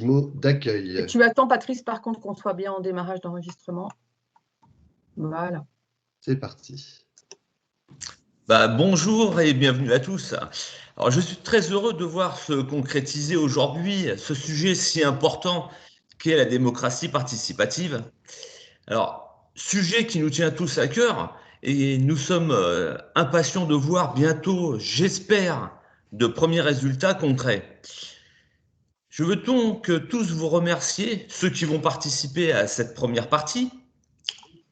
mots d'accueil. Et tu attends, Patrice, par contre, qu'on soit bien en démarrage d'enregistrement. Voilà. C'est parti. Bonjour et bienvenue à tous. Alors, je suis très heureux de voir se concrétiser aujourd'hui ce sujet si important qu'est la démocratie participative. Alors, sujet qui nous tient tous à cœur et nous sommes impatients de voir bientôt, j'espère, de premiers résultats concrets. Je veux donc tous vous remercier, ceux qui vont participer à cette première partie,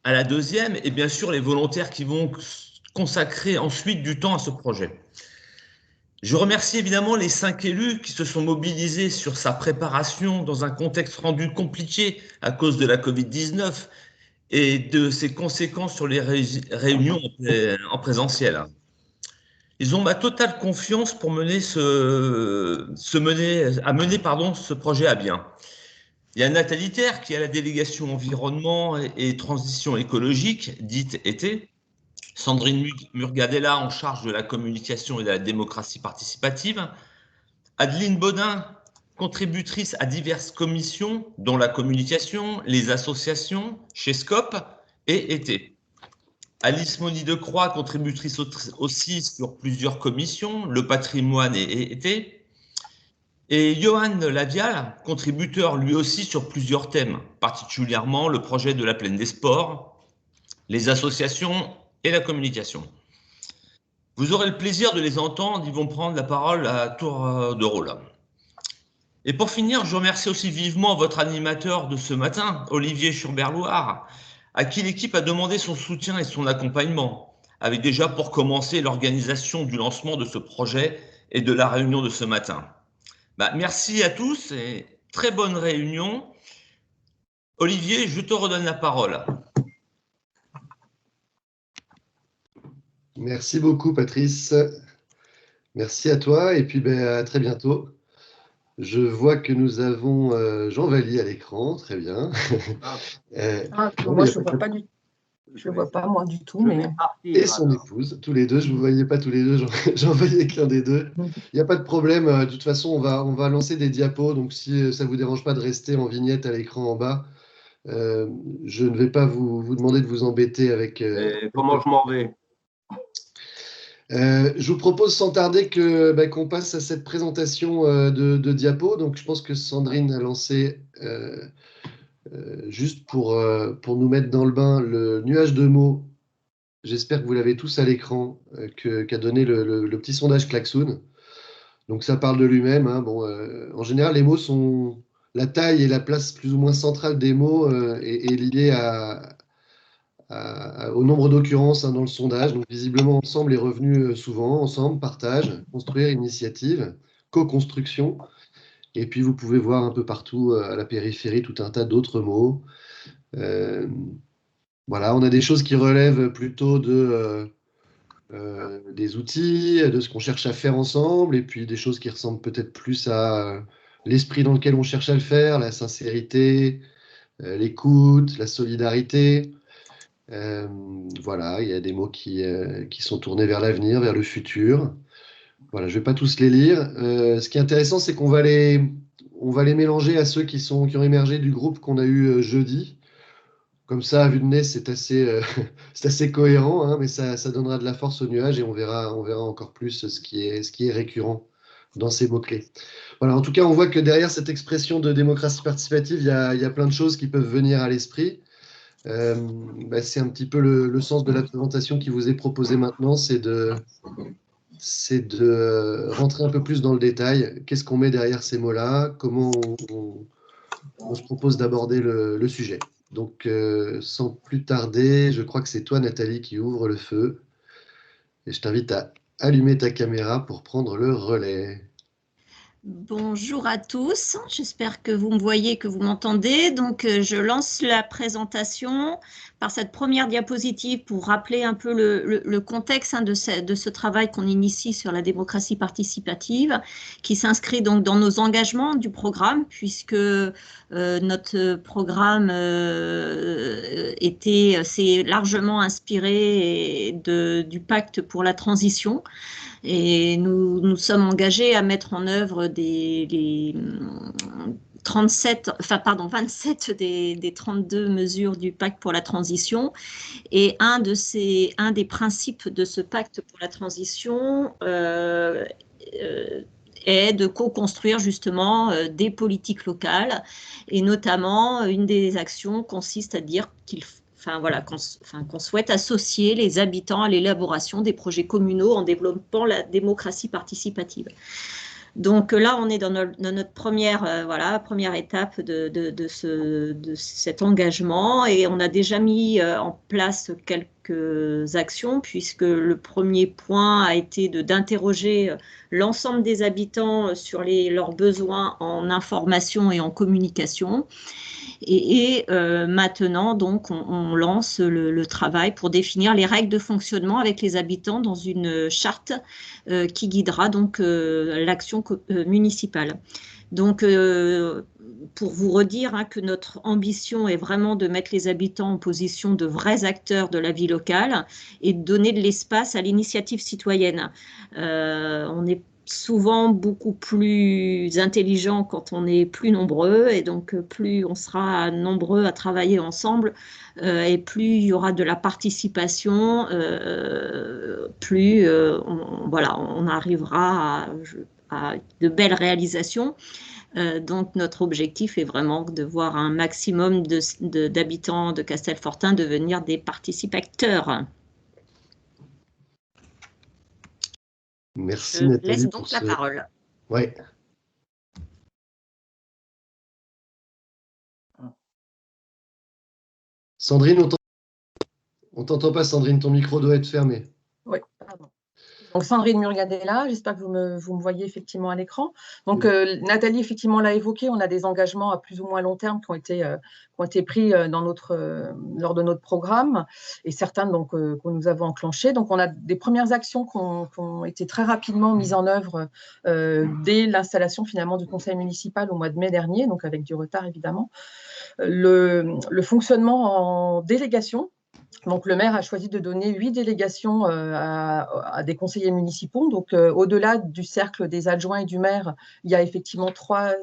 à la deuxième et bien sûr les volontaires qui vont consacrer ensuite du temps à ce projet. Je remercie évidemment les 5 élus qui se sont mobilisés sur sa préparation dans un contexte rendu compliqué à cause de la Covid-19 et de ses conséquences sur les réunions en présentiel. Ils ont ma totale confiance pour mener ce projet à bien. Il y a Nathalie Terre qui est à la délégation environnement et transition écologique, dite été, Sandrine Murgadella en charge de la communication et de la démocratie participative, Adeline Bodin, contributrice à diverses commissions, dont la communication, les associations, chez Scope et été. Alice Moni de Croix, contributrice aussi sur plusieurs commissions, le patrimoine et été. Et Johan Lavial, contributeur lui aussi sur plusieurs thèmes, particulièrement le projet de la Plaine des Sports, les associations et la communication. Vous aurez le plaisir de les entendre, ils vont prendre la parole à tour de rôle. Et pour finir, je remercie aussi vivement votre animateur de ce matin, Olivier Schurberloir, à qui l'équipe a demandé son soutien et son accompagnement, avec déjà pour commencer l'organisation du lancement de ce projet et de la réunion de ce matin. Merci à tous et très bonne réunion. Olivier, je te redonne la parole. Merci beaucoup, Patrice. Merci à toi et puis à très bientôt. Je vois que nous avons Jean Valli à l'écran, très bien. Moi, je ne vois pas du tout. Je ne vois pas, moi, du tout. Mais... Et son épouse, tous les deux. Je ne vous voyais pas tous les deux, j'en voyais qu'un des deux. Il n'y a pas de problème. De toute façon, on va lancer des diapos. Donc, si ça ne vous dérange pas de rester en vignette à l'écran en bas, je ne vais pas vous demander de vous embêter avec... comment je m'en vais? Je vous propose sans tarder qu'on passe à cette présentation de diapos. Donc, je pense que Sandrine a lancé, juste pour nous mettre dans le bain, le nuage de mots. J'espère que vous l'avez tous à l'écran, qu'a donné le petit sondage Klaxoon. Donc, ça parle de lui-même. Hein. En général, les mots sont... La taille et la place plus ou moins centrale des mots est liée au nombre d'occurrences dans le sondage. Donc, visiblement, ensemble est revenu souvent. Ensemble, partage, construire, initiative, co-construction. Et puis, vous pouvez voir un peu partout à la périphérie tout un tas d'autres mots. Voilà, on a des choses qui relèvent plutôt des outils, de ce qu'on cherche à faire ensemble, et puis des choses qui ressemblent peut-être plus à l'esprit dans lequel on cherche à le faire, la sincérité, l'écoute, la solidarité. Voilà, il y a des mots qui sont tournés vers l'avenir, vers le futur. Voilà, je ne vais pas tous les lire. Ce qui est intéressant, c'est qu'on va les mélanger à ceux qui ont émergé du groupe qu'on a eu jeudi. Comme ça, à vue de nez, c'est assez cohérent, hein, mais ça donnera de la force au nuage et on verra encore plus ce qui est récurrent dans ces mots-clés. Voilà, en tout cas, on voit que derrière cette expression de démocratie participative, il y a plein de choses qui peuvent venir à l'esprit. C'est un petit peu le sens de la présentation qui vous est proposée maintenant, c'est de rentrer un peu plus dans le détail. Qu'est-ce qu'on met derrière ces mots-là? Comment on se propose d'aborder le sujet? Donc, sans plus tarder, je crois que c'est toi, Nathalie, qui ouvre le feu. Et je t'invite à allumer ta caméra pour prendre le relais. Bonjour à tous, j'espère que vous me voyez, que vous m'entendez. Donc, je lance la présentation par cette première diapositive pour rappeler un peu le contexte de ce travail qu'on initie sur la démocratie participative, qui s'inscrit donc dans nos engagements du programme, puisque notre programme s'est largement inspiré du pacte pour la transition. Et nous sommes engagés à mettre en œuvre 27 des 32 mesures du pacte pour la transition. Et un des principes de ce pacte pour la transition est de co-construire justement des politiques locales. Et notamment, une des actions consiste à dire qu'on souhaite associer les habitants à l'élaboration des projets communaux en développant la démocratie participative. Donc là, on est dans notre première étape de cet engagement, et on a déjà mis en place quelques actions, puisque le premier point a été d'interroger l'ensemble des habitants sur leurs besoins en information et en communication. Et maintenant, donc, on lance le travail pour définir les règles de fonctionnement avec les habitants dans une charte qui guidera donc l'action municipale. Donc, pour vous redire que notre ambition est vraiment de mettre les habitants en position de vrais acteurs de la vie locale et de donner de l'espace à l'initiative citoyenne. On est souvent beaucoup plus intelligent quand on est plus nombreux, et donc plus on sera nombreux à travailler ensemble et plus il y aura de la participation, plus on arrivera à de belles réalisations. Donc notre objectif est vraiment de voir un maximum d'habitants de Castelfortin devenir des participateurs. Merci Nathalie. Laisse donc la parole. Ouais. Sandrine, on t'entend pas, Sandrine, ton micro doit être fermé. Oui, pardon. Donc Sandrine Murgadella, j'espère que vous me voyez effectivement à l'écran. Donc Nathalie effectivement l'a évoqué, on a des engagements à plus ou moins long terme qui ont été pris lors de notre programme, et certains donc que nous avons enclenchés. Donc on a des premières actions qui ont été très rapidement mises en œuvre dès l'installation finalement du conseil municipal au mois de mai dernier, donc avec du retard évidemment. Le fonctionnement en délégation. Donc, le maire a choisi de donner 8 délégations à des conseillers municipaux. Donc, au-delà du cercle des adjoints et du maire, il y a effectivement 3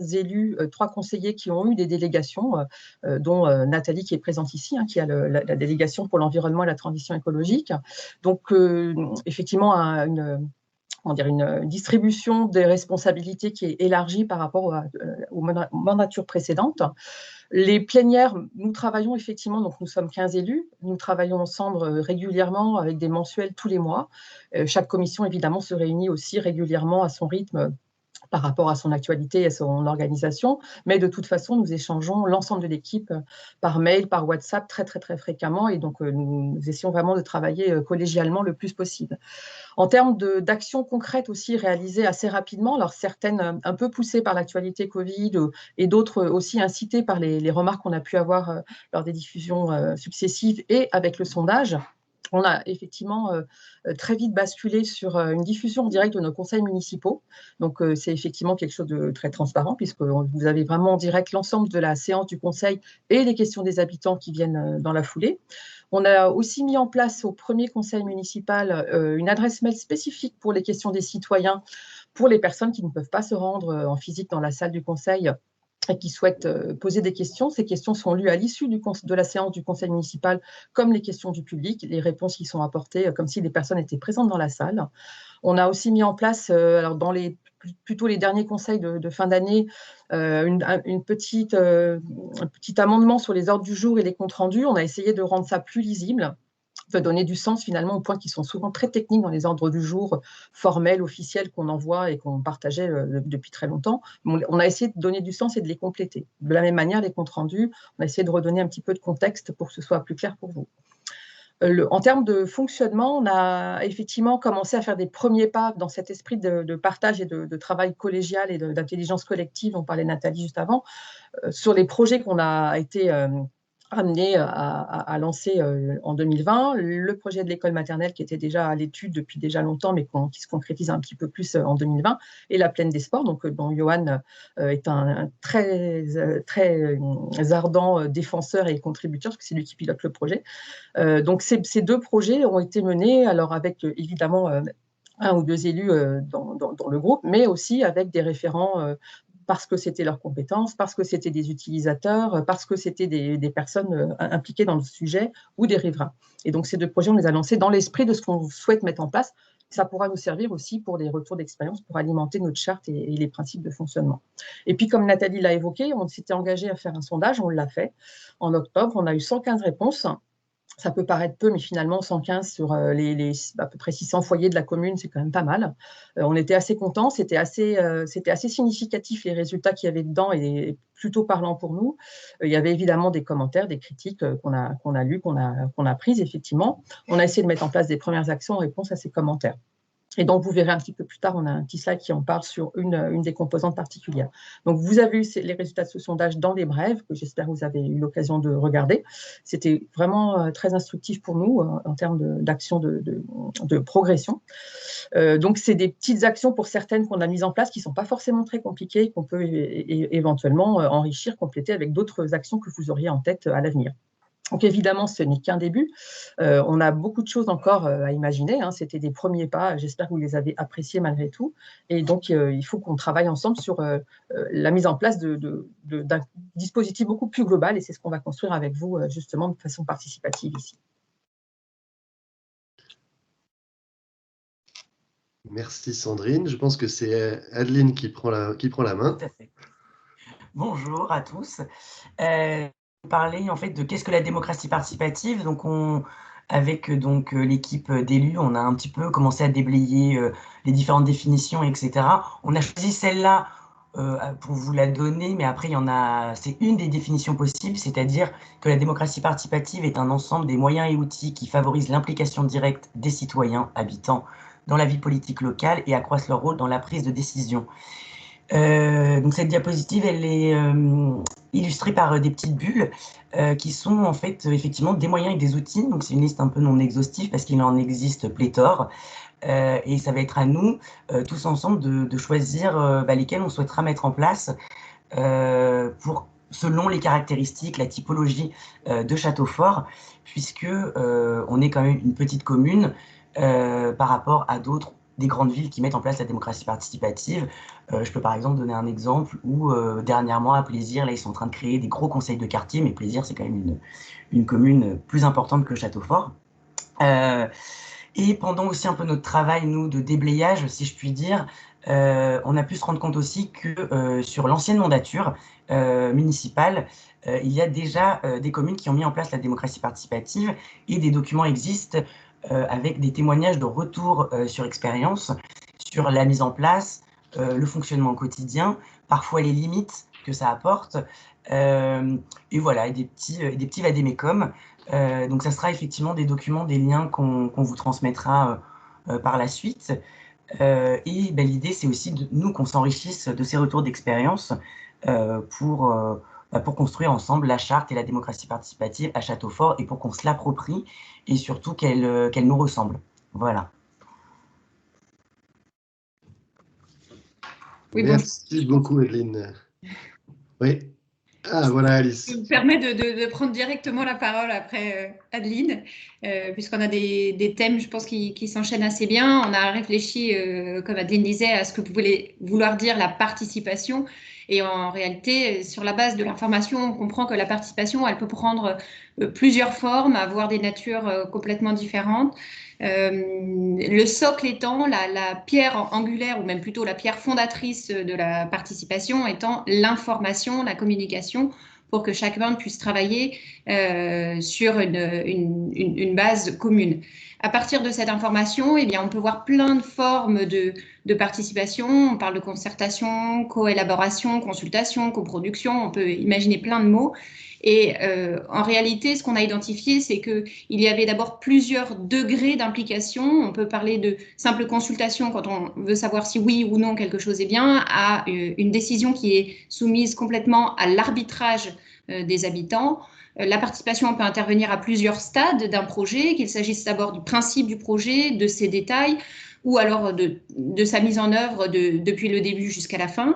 conseillers qui ont eu des délégations, dont Nathalie qui est présente ici, qui a la délégation pour l'environnement et la transition écologique. Donc, effectivement, une distribution des responsabilités qui est élargie par rapport aux mandatures précédentes. Les plénières, nous travaillons effectivement, donc nous sommes 15 élus, nous travaillons ensemble régulièrement avec des mensuels tous les mois. Chaque commission, évidemment, se réunit aussi régulièrement à son rythme par rapport à son actualité et à son organisation. Mais de toute façon, nous échangeons l'ensemble de l'équipe par mail, par WhatsApp très, très, très fréquemment. Et donc, nous essayons vraiment de travailler collégialement le plus possible. En termes d'actions concrètes aussi réalisées assez rapidement, alors certaines un peu poussées par l'actualité Covid et d'autres aussi incitées par les remarques qu'on a pu avoir lors des diffusions successives et avec le sondage. On a effectivement très vite basculé sur une diffusion en direct de nos conseils municipaux. Donc, c'est effectivement quelque chose de très transparent, puisque vous avez vraiment en direct l'ensemble de la séance du conseil et les questions des habitants qui viennent dans la foulée. On a aussi mis en place au premier conseil municipal une adresse mail spécifique pour les questions des citoyens, pour les personnes qui ne peuvent pas se rendre en physique dans la salle du conseil et qui souhaitent poser des questions. Ces questions sont lues à l'issue de la séance du conseil municipal, comme les questions du public, les réponses qui sont apportées comme si les personnes étaient présentes dans la salle. On a aussi mis en place, alors plutôt les derniers conseils de fin d'année, un petit amendement sur les ordres du jour et les comptes rendus. On a essayé de rendre ça plus lisible, de donner du sens finalement aux points qui sont souvent très techniques dans les ordres du jour formels, officiels qu'on envoie et qu'on partageait depuis très longtemps. On a essayé de donner du sens et de les compléter. De la même manière, les comptes rendus, on a essayé de redonner un petit peu de contexte pour que ce soit plus clair pour vous. En termes de fonctionnement, on a effectivement commencé à faire des premiers pas dans cet esprit de partage et de travail collégial et d'intelligence collective. On parlait Nathalie juste avant, sur les projets qu'on a été amené à lancer en 2020, le projet de l'école maternelle qui était déjà à l'étude depuis déjà longtemps, mais qui se concrétise un petit peu plus en 2020, et la plaine des sports, donc dont Johan est un très, très ardent défenseur et contributeur, parce que c'est lui qui pilote le projet. Donc ces 2 projets ont été menés, alors avec évidemment 1 ou 2 élus dans le groupe, mais aussi avec des référents parce que c'était leurs compétences, parce que c'était des utilisateurs, parce que c'était des personnes impliquées dans le sujet ou des riverains. Et donc, ces 2 projets, on les a lancés dans l'esprit de ce qu'on souhaite mettre en place. Ça pourra nous servir aussi pour des retours d'expérience, pour alimenter notre charte et les principes de fonctionnement. Et puis, comme Nathalie l'a évoqué, on s'était engagé à faire un sondage, on l'a fait. En octobre, on a eu 115 réponses. Ça peut paraître peu, mais finalement, 115 sur les à peu près 600 foyers de la commune, c'est quand même pas mal. On était assez contents, c'était assez significatif les résultats qu'il y avait dedans et plutôt parlant pour nous. Il y avait évidemment des commentaires, des critiques qu'on a lues, qu'on a prises, effectivement. On a essayé de mettre en place des premières actions en réponse à ces commentaires. Et donc, vous verrez un petit peu plus tard, on a un petit slide qui en parle sur une des composantes particulières. Donc, vous avez eu les résultats de ce sondage dans les brèves, que j'espère que vous avez eu l'occasion de regarder. C'était vraiment très instructif pour nous en termes d'action de progression. Donc, c'est des petites actions pour certaines qu'on a mises en place qui ne sont pas forcément très compliquées, qu'on peut éventuellement enrichir, compléter avec d'autres actions que vous auriez en tête à l'avenir. Donc évidemment, ce n'est qu'un début. On a beaucoup de choses encore à imaginer. C'était des premiers pas. J'espère que vous les avez appréciés malgré tout. Et donc, il faut qu'on travaille ensemble sur la mise en place d'un dispositif beaucoup plus global. Et c'est ce qu'on va construire avec vous, justement, de façon participative ici. Merci Sandrine. Je pense que c'est Adeline qui prend la main. Tout à fait. Bonjour à tous. Parler en fait de qu'est-ce que la démocratie participative. Donc avec l'équipe d'élus, on a un petit peu commencé à déblayer les différentes définitions, etc. On a choisi celle-là pour vous la donner, mais après c'est une des définitions possibles, c'est-à-dire que la démocratie participative est un ensemble des moyens et outils qui favorisent l'implication directe des citoyens habitants dans la vie politique locale et accroissent leur rôle dans la prise de décision. Donc cette diapositive, elle est illustrée par des petites bulles qui sont en fait effectivement des moyens et des outils. Donc c'est une liste un peu non exhaustive parce qu'il en existe pléthore. Et ça va être à nous, tous ensemble, de choisir lesquels on souhaitera mettre en place selon les caractéristiques, la typologie de Châteaufort, puisque on est quand même une petite commune par rapport à des grandes villes qui mettent en place la démocratie participative. Je peux par exemple donner un exemple où dernièrement à Plaisir, là ils sont en train de créer des gros conseils de quartier, mais Plaisir c'est quand même une commune plus importante que Châteaufort. Et pendant aussi un peu notre travail, nous, de déblayage, si je puis dire, on a pu se rendre compte aussi que sur l'ancienne mandature municipale, il y a déjà des communes qui ont mis en place la démocratie participative et des documents existent avec des témoignages de retour sur expérience, sur la mise en place, le fonctionnement quotidien, parfois les limites que ça apporte, et voilà, et des petits vadémécum. Donc ça sera effectivement des documents, des liens qu'on vous transmettra par la suite. Et l'idée, c'est aussi nous qu'on s'enrichisse de ces retours d'expérience pour construire ensemble la charte et la démocratie participative à Châteaufort et pour qu'on se l'approprie et surtout qu'elle nous ressemble. Voilà. Oui, merci beaucoup, Adeline. Oui. Ah, voilà, Alice. Je me permets de prendre directement la parole après Adeline, puisqu'on a des thèmes, je pense, qui s'enchaînent assez bien. On a réfléchi, comme Adeline disait, à ce que pouvait vouloir dire la participation. Et en réalité, sur la base de l'information, on comprend que la participation, elle peut prendre plusieurs formes, avoir des natures complètement différentes. Le socle étant la pierre angulaire, ou même plutôt la pierre fondatrice de la participation, étant l'information, la communication, pour que chacun puisse travailler sur une base commune. À partir de cette information, eh bien, on peut voir plein de formes de participation. On parle de concertation, co-élaboration, consultation, coproduction. On peut imaginer plein de mots. Et en réalité, ce qu'on a identifié, c'est qu'il y avait d'abord plusieurs degrés d'implication. On peut parler de simple consultation quand on veut savoir si oui ou non quelque chose est bien, à une décision qui est soumise complètement à l'arbitrage des habitants. La participation peut intervenir à plusieurs stades d'un projet, qu'il s'agisse d'abord du principe du projet, de ses détails, ou alors de sa mise en œuvre depuis le début jusqu'à la fin.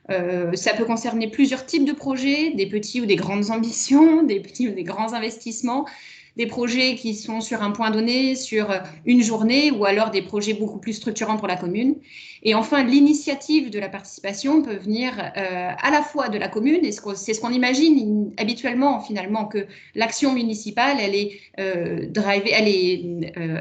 Ça peut concerner plusieurs types de projets, des petits ou des grandes ambitions, des petits ou des grands investissements. des projets qui sont sur un point donné, sur une journée, ou alors des projets beaucoup plus structurants pour la commune. Et enfin, l'initiative de la participation peut venir à la fois de la commune, et c'est ce qu'on imagine habituellement finalement, que l'action municipale, elle est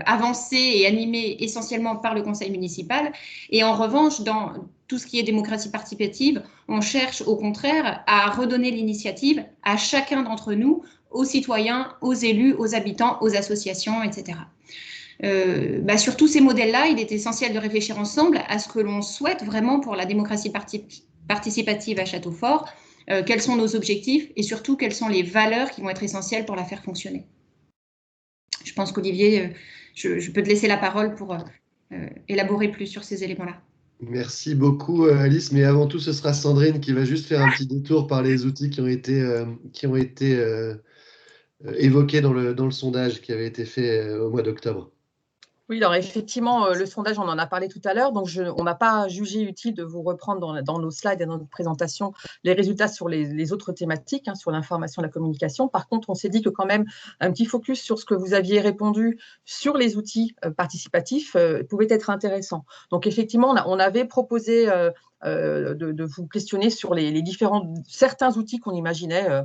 avancée et animée essentiellement par le conseil municipal. Et en revanche, dans tout ce qui est démocratie participative, on cherche au contraire à redonner l'initiative à chacun d'entre nous, aux citoyens, aux élus, aux habitants, aux associations, etc. Sur tous ces modèles-là, il est essentiel de réfléchir ensemble à ce que l'on souhaite vraiment pour la démocratie participative à Châteaufort, quels sont nos objectifs et surtout quelles sont les valeurs qui vont être essentielles pour la faire fonctionner. Je pense qu'Olivier, je peux te laisser la parole pour élaborer plus sur ces éléments-là. Merci beaucoup, Alice. Mais avant tout, ce sera Sandrine qui va juste faire un petit détour par les outils qui ont été évoqués dans le sondage qui avait été fait au mois d'octobre. Oui, alors effectivement, le sondage, on en a parlé tout à l'heure, donc on n'a pas jugé utile de vous reprendre dans nos slides et dans notre présentation les résultats sur les autres thématiques, sur l'information et la communication. Par contre, on s'est dit que quand même un petit focus sur ce que vous aviez répondu sur les outils participatifs pouvait être intéressant. Donc effectivement, on avait proposé de vous questionner sur certains outils qu'on imaginait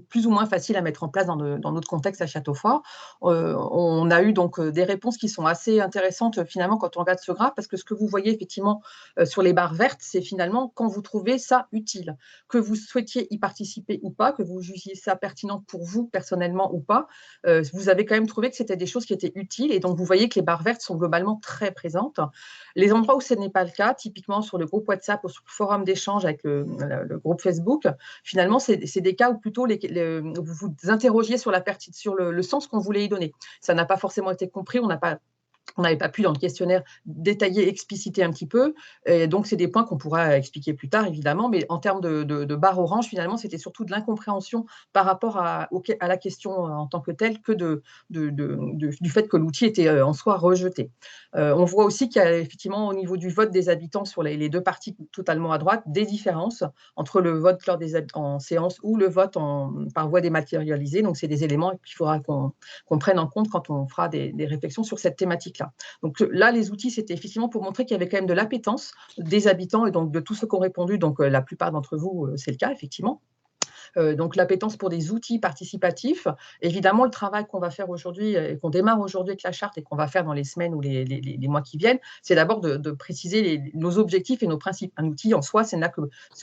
plus ou moins facile à mettre en place dans notre contexte à Châteaufort. On a eu donc des réponses qui sont assez intéressantes finalement quand on regarde ce graphe, parce que ce que vous voyez effectivement sur les barres vertes, c'est finalement quand vous trouvez ça utile, que vous souhaitiez y participer ou pas, que vous jugiez ça pertinent pour vous personnellement ou pas, vous avez quand même trouvé que c'était des choses qui étaient utiles, et donc vous voyez que les barres vertes sont globalement très présentes. Les endroits où ce n'est pas le cas, typiquement sur le groupe WhatsApp ou sur le forum d'échange avec le groupe Facebook, finalement c'est des cas où plutôt vous vous interrogiez sur le sens qu'on voulait y donner. Ça n'a pas forcément été compris, on n'avait pas pu dans le questionnaire détailler, expliciter un petit peu, et donc c'est des points qu'on pourra expliquer plus tard évidemment, mais en termes de barre orange, finalement c'était surtout de l'incompréhension par rapport à la question en tant que telle, que du fait que l'outil était en soi rejeté. On voit aussi qu'il y a effectivement au niveau du vote des habitants sur les deux parties totalement à droite, des différences entre le vote en séance ou le vote par voie dématérialisée, donc c'est des éléments qu'il faudra qu'on prenne en compte quand on fera des réflexions sur cette thématique-là. Donc là, les outils, c'était effectivement pour montrer qu'il y avait quand même de l'appétence des habitants et donc de tous ceux qui ont répondu. Donc la plupart d'entre vous, c'est le cas, effectivement. Donc l'appétence pour des outils participatifs. Évidemment, le travail qu'on va faire aujourd'hui et qu'on démarre aujourd'hui avec la charte et qu'on va faire dans les semaines ou les mois qui viennent, c'est d'abord de préciser nos objectifs et nos principes. Un outil en soi, ce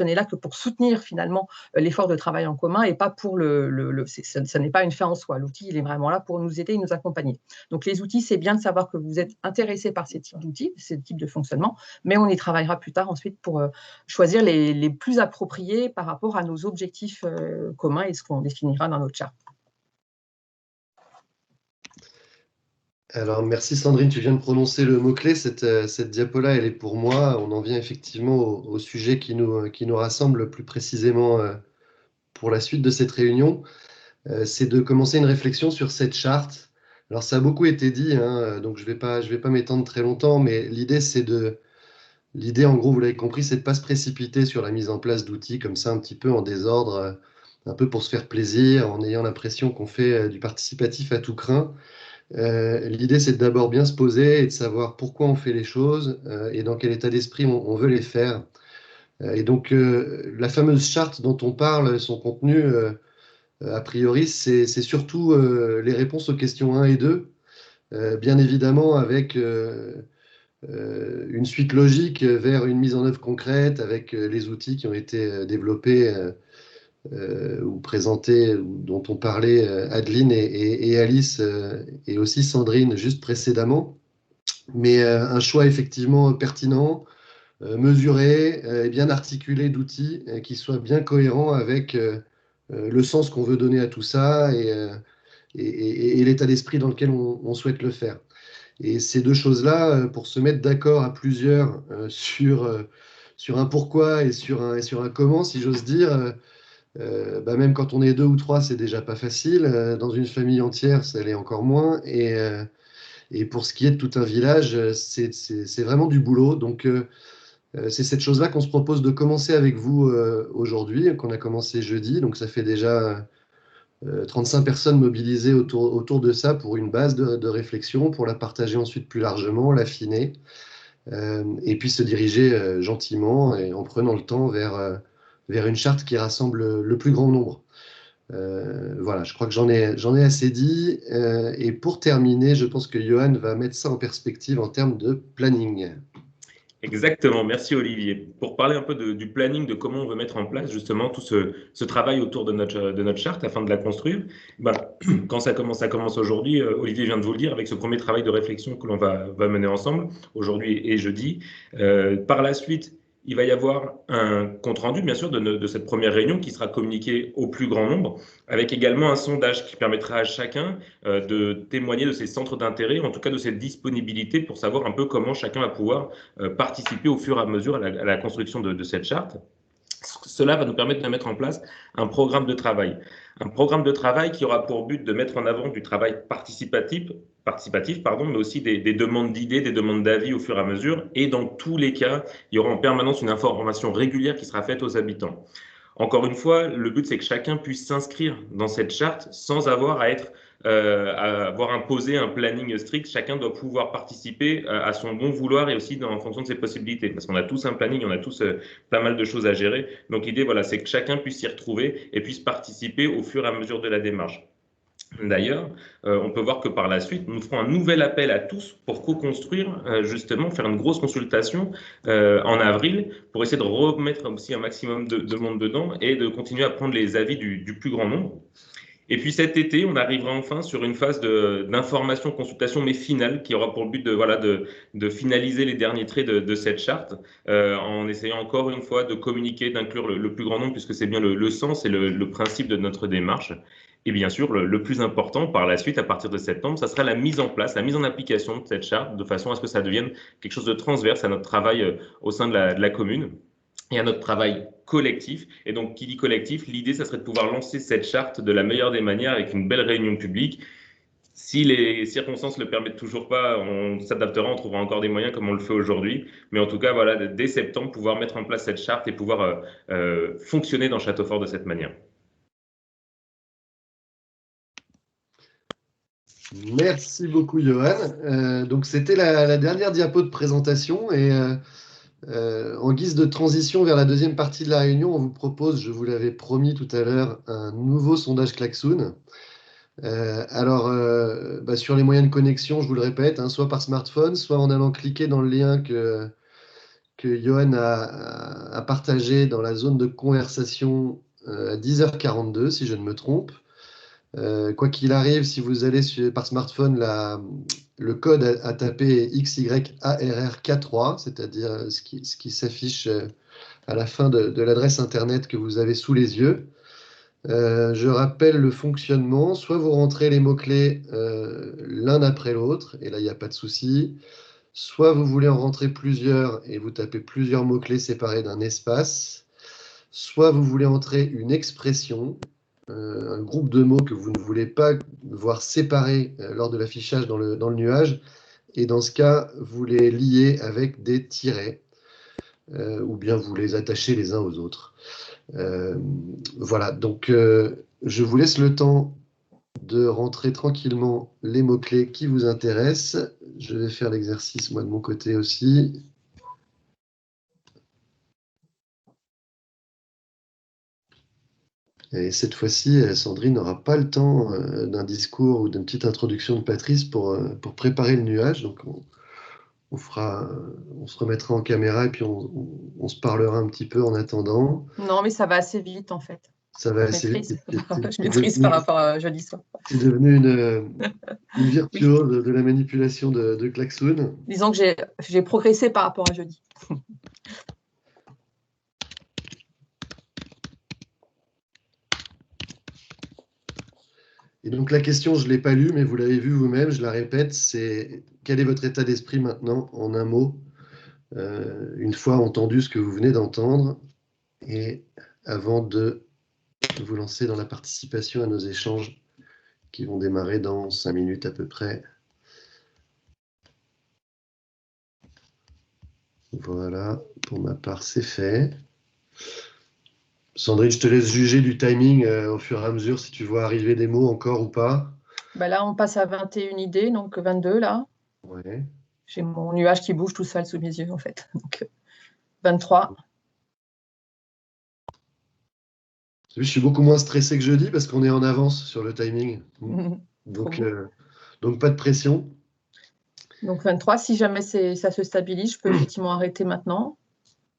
n'est là que pour soutenir finalement l'effort de travail en commun et pas pour ce n'est pas une fin en soi. L'outil, il est vraiment là pour nous aider et nous accompagner. Donc les outils, c'est bien de savoir que vous êtes intéressés par ces types d'outils, ces types de fonctionnement, mais on y travaillera plus tard ensuite pour choisir les plus appropriés par rapport à nos objectifs commun et ce qu'on définira dans notre charte. Alors, merci Sandrine, tu viens de prononcer le mot-clé. Cette diapo-là, elle est pour moi. On en vient effectivement au sujet qui nous rassemble plus précisément pour la suite de cette réunion. C'est de commencer une réflexion sur cette charte. Alors, ça a beaucoup été dit, donc je vais pas m'étendre très longtemps, mais l'idée, en gros, vous l'avez compris, c'est de ne pas se précipiter sur la mise en place d'outils comme ça, un petit peu en désordre, un peu pour se faire plaisir, en ayant l'impression qu'on fait du participatif à tout crin. L'idée, c'est d'abord bien se poser et de savoir pourquoi on fait les choses et dans quel état d'esprit on veut les faire. Et donc, la fameuse charte dont on parle, son contenu, a priori, c'est surtout les réponses aux questions 1 et 2, bien évidemment avec une suite logique vers une mise en œuvre concrète avec les outils qui ont été développés ou présentés, dont on parlait Adeline et Alice et aussi Sandrine juste précédemment. Mais un choix effectivement pertinent, mesuré et bien articulé d'outils qui soient bien cohérents avec le sens qu'on veut donner à tout ça et l'état d'esprit dans lequel on souhaite le faire. Et ces deux choses-là, pour se mettre d'accord à plusieurs sur un pourquoi et sur un comment, si j'ose dire, même quand on est 2 ou 3, c'est déjà pas facile. Dans une famille entière, ça l'est encore moins. Et pour ce qui est de tout un village, c'est vraiment du boulot. Donc, c'est cette chose-là qu'on se propose de commencer avec vous aujourd'hui, qu'on a commencé jeudi. Donc, ça fait déjà 35 personnes mobilisées autour de ça pour une base de réflexion, pour la partager ensuite plus largement, l'affiner, et puis se diriger gentiment et en prenant le temps vers une charte qui rassemble le plus grand nombre. Voilà, je crois que j'en ai assez dit. Et pour terminer, je pense que Johan va mettre ça en perspective en termes de planning. Exactement, merci Olivier. Pour parler un peu du planning, de comment on veut mettre en place justement tout ce travail autour de notre charte afin de la construire, quand ça commence aujourd'hui, Olivier vient de vous le dire, avec ce premier travail de réflexion que l'on va mener ensemble, aujourd'hui et jeudi. Par la suite, il va y avoir un compte-rendu, bien sûr, de cette première réunion qui sera communiqué au plus grand nombre, avec également un sondage qui permettra à chacun de témoigner de ses centres d'intérêt, en tout cas de cette disponibilité pour savoir un peu comment chacun va pouvoir participer au fur et à mesure à la construction de cette charte. Cela va nous permettre de mettre en place un programme de travail. Un programme de travail qui aura pour but de mettre en avant du travail participatif, mais aussi des demandes d'idées, des demandes d'avis au fur et à mesure. Et dans tous les cas, il y aura en permanence une information régulière qui sera faite aux habitants. Encore une fois, le but, c'est que chacun puisse s'inscrire dans cette charte sans avoir à avoir imposé un planning strict. Chacun doit pouvoir participer à son bon vouloir et aussi en fonction de ses possibilités. Parce qu'on a tous un planning, on a tous pas mal de choses à gérer. Donc l'idée, voilà, c'est que chacun puisse s'y retrouver et puisse participer au fur et à mesure de la démarche. D'ailleurs, on peut voir que par la suite, nous ferons un nouvel appel à tous pour co-construire, justement, faire une grosse consultation en avril pour essayer de remettre aussi un maximum de monde dedans et de continuer à prendre les avis du plus grand nombre. Et puis cet été, on arrivera enfin sur une phase d'information, consultation, mais finale, qui aura pour le but de finaliser les derniers traits de cette charte, en essayant encore une fois de communiquer, d'inclure le plus grand nombre, puisque c'est bien le sens et le principe de notre démarche. Et bien sûr, le plus important par la suite, à partir de septembre, ça sera la mise en place, la mise en application de cette charte, de façon à ce que ça devienne quelque chose de transverse à notre travail au sein de la commune et à notre travail collectif. Et donc, qui dit collectif, l'idée, ça serait de pouvoir lancer cette charte de la meilleure des manières avec une belle réunion publique. Si les circonstances ne le permettent toujours pas, on s'adaptera, on trouvera encore des moyens comme on le fait aujourd'hui. Mais en tout cas, voilà, dès septembre, pouvoir mettre en place cette charte et pouvoir fonctionner dans Châteaufort de cette manière. Merci beaucoup, Johan. Donc, c'était la dernière diapo de présentation. Et en guise de transition vers la deuxième partie de la réunion, on vous propose, je vous l'avais promis tout à l'heure, un nouveau sondage Klaxoon. Sur les moyens de connexion, je vous le répète, hein, soit par smartphone, soit en allant cliquer dans le lien que Johan a partagé dans la zone de conversation à 10h42, si je ne me trompe. Quoi qu'il arrive, si vous allez par smartphone, le code à taper est XYARRK3, c'est-à-dire ce qui s'affiche à la fin de l'adresse Internet que vous avez sous les yeux. Je rappelle le fonctionnement. Soit vous rentrez les mots-clés l'un après l'autre, et là, il n'y a pas de souci. Soit vous voulez en rentrer plusieurs et vous tapez plusieurs mots-clés séparés d'un espace. Soit vous voulez entrer une expression, un groupe de mots que vous ne voulez pas voir séparés lors de l'affichage dans le nuage. Et dans ce cas, vous les liez avec des tirets, ou bien vous les attachez les uns aux autres. Voilà, donc je vous laisse le temps de rentrer tranquillement les mots-clés qui vous intéressent. Je vais faire l'exercice, moi, de mon côté aussi. Et cette fois-ci, Sandrine n'aura pas le temps d'un discours ou d'une petite introduction de Patrice pour préparer le nuage. Donc, on se remettra en caméra et puis on se parlera un petit peu en attendant. Non, mais ça va assez vite, en fait. Ça va assez vite. Je maîtrise par rapport à jeudi soir. C'est devenu une virtuose de la manipulation de Klaxoon. Disons que j'ai progressé par rapport à jeudi. Et donc la question, je ne l'ai pas lue, mais vous l'avez vue vous-même, je la répète, c'est quel est votre état d'esprit maintenant, en un mot, une fois entendu ce que vous venez d'entendre, et avant de vous lancer dans la participation à nos échanges qui vont démarrer dans 5 minutes à peu près. Voilà, pour ma part, c'est fait. Sandrine, je te laisse juger du timing au fur et à mesure, si tu vois arriver des mots encore ou pas. Bah là, on passe à 21 idées, donc 22 là. Ouais. J'ai mon nuage qui bouge tout seul sous mes yeux, en fait. Donc 23. Je suis beaucoup moins stressé que jeudi parce qu'on est en avance sur le timing. Donc, donc pas de pression. Donc 23, si jamais ça se stabilise, je peux effectivement arrêter maintenant.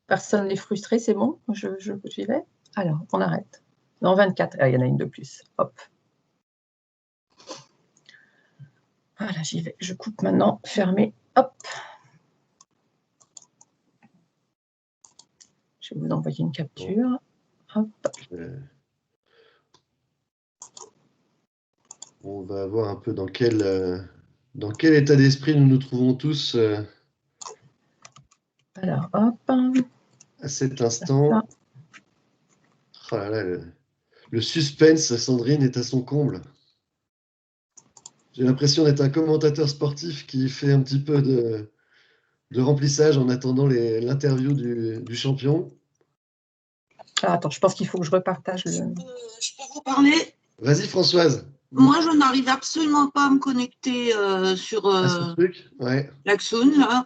Personne n'est frustré, c'est bon, j'y vais. Alors, on arrête. Non, 24, il y en a une de plus. Hop. Voilà, j'y vais. Je coupe maintenant, fermé. Hop. Je vais vous envoyer une capture. Hop. On va voir un peu dans quel état d'esprit nous nous trouvons tous Alors, hop. à cet instant. Oh là là, le suspense, Sandrine, est à son comble. J'ai l'impression d'être un commentateur sportif qui fait un petit peu de remplissage en attendant l'interview du champion. Ah, attends, je pense qu'il faut que je repartage le... Je peux vous parler? Vas-y, Françoise. Moi, je n'arrive absolument pas à me connecter sur ce truc, ouais. l'Axoon, là.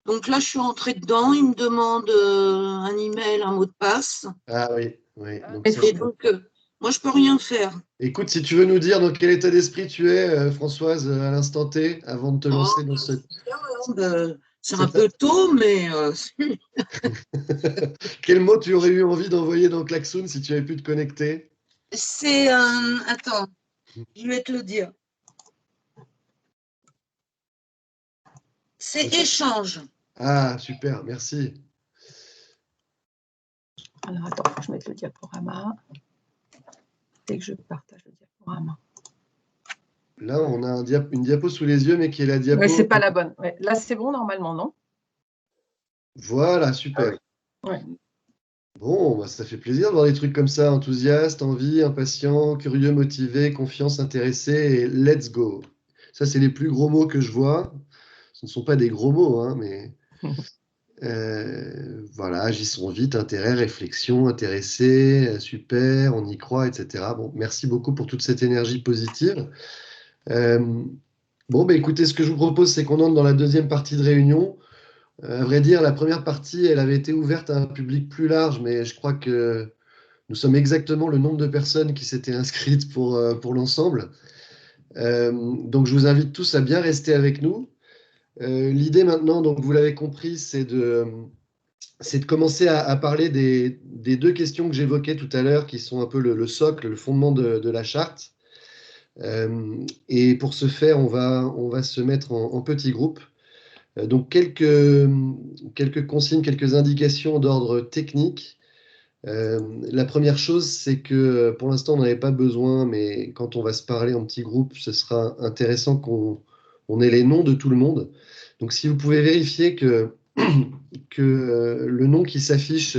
Donc là, je suis entrée dedans. Il me demande un email, un mot de passe. Ah oui, oui. Donc, et donc, moi, je peux rien faire. Écoute, si tu veux nous dire dans quel état d'esprit tu es, Françoise, à l'instant T, avant de te lancer dans ce... C'est un peu tôt, mais... Quel mot tu aurais eu envie d'envoyer dans Klaxoon si tu avais pu te connecter? C'est un... Attends, je vais te le dire. C'est échange. Ah, super, merci. Alors, attends, faut que je mette le diaporama. Dès que je partage le diaporama. Là, on a une diapo sous les yeux, mais qui est la diapo... Mais c'est pas la bonne. Ouais. Là, c'est bon, normalement, non? Voilà, super. Ouais. Bon, bah, ça fait plaisir de voir des trucs comme ça, enthousiaste, envie, impatient, curieux, motivé, confiance, intéressé et let's go. Ça, c'est les plus gros mots que je vois. Ce ne sont pas des gros mots, hein, mais voilà, agissons vite, intérêt, réflexion, intéressé, super, on y croit, etc. Bon, merci beaucoup pour toute cette énergie positive. Bon, bah, écoutez, ce que je vous propose, c'est qu'on entre dans la deuxième partie de réunion. À vrai dire, la première partie, elle avait été ouverte à un public plus large, mais je crois que nous sommes exactement le nombre de personnes qui s'étaient inscrites pour l'ensemble. Donc, je vous invite tous à bien rester avec nous. L'idée maintenant, donc vous l'avez compris, c'est de commencer à parler des deux questions que j'évoquais tout à l'heure, qui sont un peu le socle, le fondement de la charte. Et pour ce faire, on va se mettre en petits groupes. Donc, quelques consignes, quelques indications d'ordre technique. La première chose, c'est que pour l'instant, on n'en avait pas besoin, mais quand on va se parler en petits groupes, ce sera intéressant qu'on ait les noms de tout le monde. Donc, si vous pouvez vérifier que le nom qui s'affiche